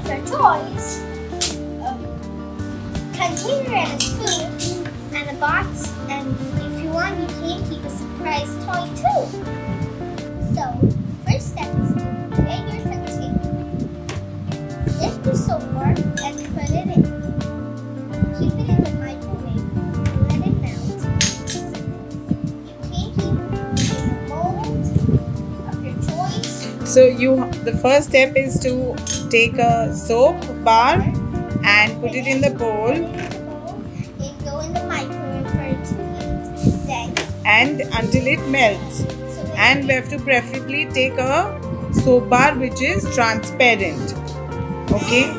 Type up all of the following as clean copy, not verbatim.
your choice, a container and a spoon, and a box, and if you want, you can keep a surprise toy too. So, first step is to get your container. Get the soap bar and put it in. Keep it in the microwave and let it melt. You can keep it in a mold of your choice. So the first step is to take a soap bar and put it in the bowl. And go in the microwave for it to heat. Then And until it melts. And we have to preferably take a soap bar which is transparent. Okay?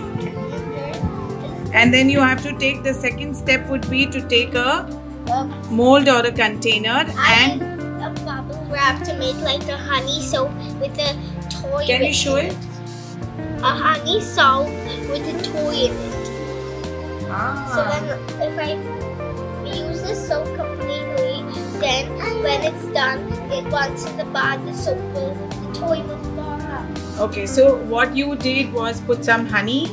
And then you have to take the second step would be to take a mold or a container and a bubble wrap to make like a honey soap with a toy. Can you show it? A honey soap with a toy in it. So then if I use the soap completely, then when it's done, once in the bath, the toy will fall out. Okay, so what you did was put some honey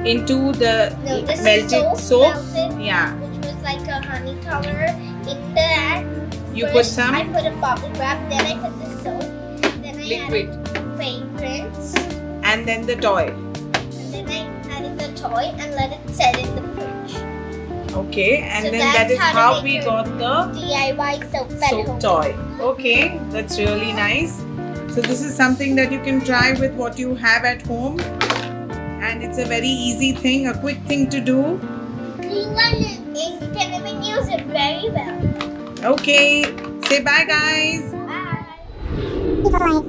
into the melted soap. Yeah. Which was like a honey color. In that, You first put some? I put a bubble wrap, then I put the soap, then I Liquid. added fragrance, And then the toy. and then I added the toy and let it set in the fridge. Okay, and So then that that's is how to how make we your got the DIY soap at soap home. toy. Okay, that's really nice. So this is something that you can try with what you have at home. And it's a very easy thing, a quick thing to do. And you can even use it very well. Okay, say bye guys. Bye.